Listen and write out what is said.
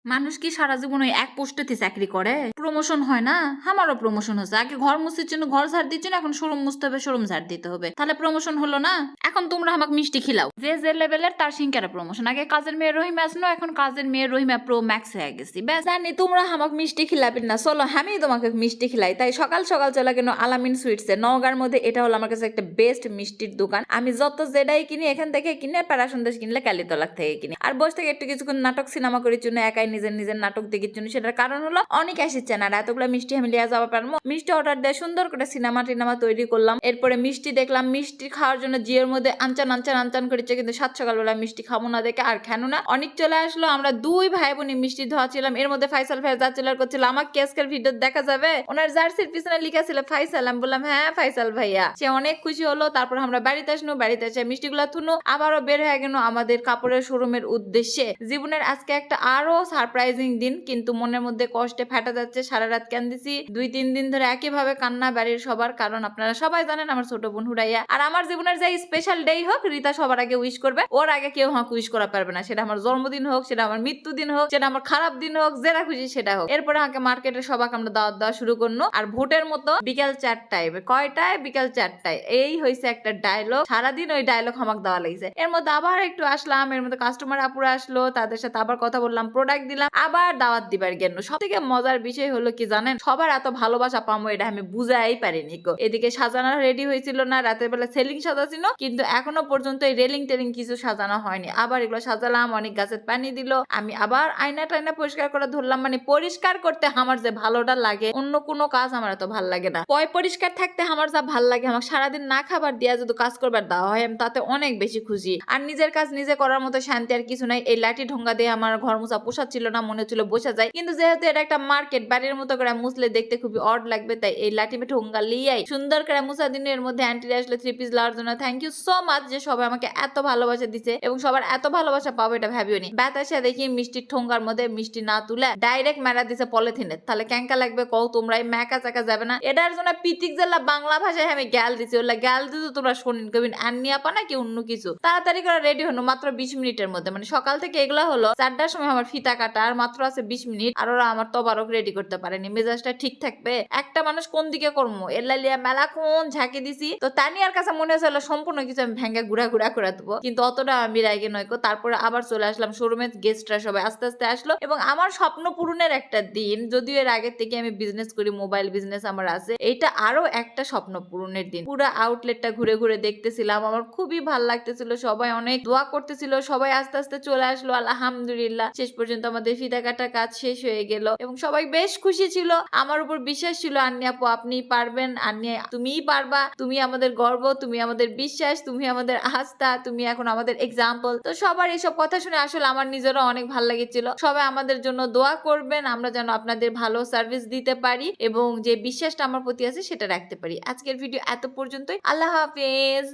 মানুষ কি সারা জীবন ওই এক পোস্টেতে চাকরি করে? প্রমোশন হয় না? আমারও প্রমোশন হচ্ছে। আগে ঘর মুছার জন্য ঘর ঝাড় দিচ্ছ না, এখন শোরুম মুছতে হবে, শোরুম ঝাড় দিতে হবে। তাহলে প্রমোশন হলো না? এখন তোমরা আমাকে মিষ্টি খিলাও। যে যে লেভেলের তার সিংকারা প্রমোশন। আগে কাজের মেয়ে রহিমা আসলো, এখন কাজের মেয়ে রহিমা প্রো ম্যাক্স হয়ে গেছি। ব্যাস জানি তোমরা আমাকে মিষ্টি খিলাবেন না, চলো আমি তোমাকে মিষ্টি খিলাই। তাই সকাল সকাল চলে কেন আলামিন সুইটসে। নওগাঁর মধ্যে এটা হলো আমার কাছে একটা বেস্ট মিষ্টির দোকান। আমি যত যেটাই কিনি এখান থেকে কিনে, প্যারা সন্দেশ কিনলে কালীতলার থেকে কিনি। আর বসে থেকে একটু কিছুক্ষণ নাটক সিনেমা করার জন্য, একাই নিজের নিজের নাটক দেখার জন্য। সেটার কারণ হলো অনেক আসছে না, আর এতগুলো মিষ্টি আমি লিয়ে যাওয়া পারবো। মিষ্টি অর্ডার দিয়ে সুন্দর করে সিনেমা টিনেমা তৈরি করলাম। এরপরে মিষ্টি দেখলাম, মিষ্টি খাওয়ার জন্য জিয়ের মধ্যে আনচান আনচান আনচান করেছে, কিন্তু সাত সকালবেলা মিষ্টি খাবো না দেখে আর খেনো না। অনেক চলে আসলো, আমরা দুই ভাই বোন মিষ্টি ধোয়া ছিলাম। এর মধ্যে ফাইসাল ভাই যাচ্ছিল করছিল, আমার কেসকের ভিডিও দেখা যাবে, ওনার জার্সির পিছনে লিখা ছিল ফাইসাল। আমি বললাম হ্যাঁ ফাইসাল ভাইয়া। সে অনেক খুশি হলো। তারপর আমরা বাড়িতে আসলো, বাড়িতে এসে মিষ্টিগুলা থুনো আবারও বের হয়ে গেল আমাদের কাপড়ের শোরুমের উদ্দেশ্যে। জীবনের আজকে একটা আরো সারপ্রাইজিং দিন, কিন্তু মনের মধ্যে কষ্টে ফাটা যাচ্ছে। সারা রাত কান্দিছি, 2-3 দিন ধরে একইভাবে কান্না বাড়ির সবার। কারণ আপনারা সবাই জানেন আমার ছোট বোন হুরাইয়া। আর আমার জীবনের যে স্পেশাল ডে হোক, রিতা সবার আগে উইশ করবে, ওর আগে কেউ আমাকে উইশ করা পারবে না। সেটা আমার জন্মদিন হোক, সেটা আমার মৃত্যু দিন হোক, সেটা আমার খারাপ দিন হোক, যেটা খুশি সেটা হোক। এরপরে আমাকে মার্কেটের সবাক আমরা দাওয়াত দেওয়া শুরু করলো। আর ভোটের মতো বিকেল 4টায়, কয়টায়? বিকেল 4টায়। এই হয়েছে একটা ডায়লগ, সারাদিন ওই ডায়লগ আমাকে দেওয়া লাগছে। এর মধ্যে আবার একটু আসলাম, এর মধ্যে কাস্টমার আপুরা আসলো, তাদের সাথে আবার কথা বললাম, প্রোডাক্ট দিলাম, আবার দাওয়াত দিবার গেল। সব থেকে মজার বিষয় হলো কি জানেন, সবার এত ভালোবাসা পামো এটা আমি বুঝাই পারিনি গো। এদিকে সাজানো রেডি হয়েছিল না, রাতের বেলা সেলিং সাজাছিল, কিন্তু এখনো পর্যন্ত এই রেলিং টেলিং কিছু সাজানো হয়নি। আবার এগুলো সাজালাম, অনেক গাছের পানি দিল, আমি আবার আয়না টাইনা পরিষ্কার করে ধরলাম। মানে পরিষ্কার করতে আমার যে ভালোটা লাগে, অন্য কোনো কাজ আমার এত ভাল লাগে না। পরিষ্কার থাকতে আমার যা ভাল লাগে, আমার সারাদিন না খাবার দিয়া যদি কাজ করবার দেওয়া হয়, আমি তাতে অনেক বেশি খুশি। আর নিজের কাজ নিজে করার মতো শান্তি আর কিছু নাই। এই লাঠি ঢোঙ্গা দিয়ে আমার ঘর মোছা পোষাচ্ছিল না, মনে হচ্ছিল বসা যায়, কিন্তু যেহেতু এটা একটা মার্কেট, বাড়ির মতো করে মুছলে দেখতে খুবই অড লাগবে, তাই এই লাঠি ঢোঙ্গা লিয়াই সুন্দর করে মুছা দিন। এর মধ্যে আন্টি আসলে 3 পিস লাওয়ার জন্য থ্যাংক ইউ সো মাচ, যে সবাই আমাকে এত ভালোবাসা দিচ্ছে এবং সবার এত ভালোবাসা পাবো এটা ভাবিও নি। বাতাসে দেখি মিষ্টির ঠোঙ্গার মধ্যে মিষ্টি না তুলে ডাইরেক্ট মেরা দিছে পলিথিনে। তাহলে ক্যাঙ্কা লাগবে কও তোমরা, এই মেকা চাকা যাবে না। এটার জন্য পিতিক জেলা বাংলা ভাষায় আমি গ্যাল দিছি, ওলা গ্যাল দিতে তোমরা শোনেন কবিন আননি আপা নাকি অন্য কিছু। তাড়াতাড়ি করে রেডি হলো মাত্র 20 মিনিটের মধ্যে। মানে সকাল থেকে এগুলা হলো 4টার সময় আমার ফিতা কাটা, আর মাত্র আছে 20 মিনিট। আর ওরা আমার তবারক রেডি করতে পারেনি। মেজাজটা ঠিক থাকবে, একটা মানুষ কোন দিকে করবো, এল্লালিয়া মেলা কোন ঝাঁকি দিছি। তো তানিয়ার কাছে মনে হয়েছিল সম্পূর্ণ কিছু আমি ভেঙ্গে ঘুরা ঘুরা করে দেবো, কিন্তু অতটা আমি রাগে নয়। তারপরে আবার চলে আসলাম শোরুমে, গেস্টরা সবাই আস্তে আস্তে আসলো এবং আমার স্বপ্ন পূরণের একটা দিন। যদিও এর আগের থেকে আমি বিজনেস করি, মোবাইল বিজনেস আমার আছে, এইটা আরো একটা স্বপ্ন পূরণের দিন। পুরো আউটলেটটা ঘুরে ঘুরে দেখতেছিলাম, আমার খুবই ভাল লাগতেছিল। সবাই অনেক দোয়া করতেছিল, সবাই আস্তে আস্তে চলে আসলো আলহামদুলিল্লাহ। শেষ পর্যন্ত আমাদের ফিতা কাটা কাজ শেষ হয়ে গেল এবং সবাই বেশ খুশি ছিল। আমার উপর বিশ্বাস ছিল, আন্নি আপু আপনিই পারবেন, আন্নি তুমিই পারবা, তুমি আমাদের গর্ব, তুমি আমাদের বিশ্বাস, তুমি আমাদের আস্থা, তুমি এখন আমাদের এক্সাম্পল। তো সবার এইসব কথা শুনে আসলে আমার নিজেরও অনেক ভালো লেগেছিল। সবাই আমাদের জন্য দোয়া করবেন, আমরা যেন আপনাদের ভালো সার্ভিস দিতে পারি এবং যে বিশ্বাসটা আমার প্রতি আছে সেটা রাখতে পারি। আজকের ভিডিও এত পর্যন্তই। আল্লাহ হাফেজ।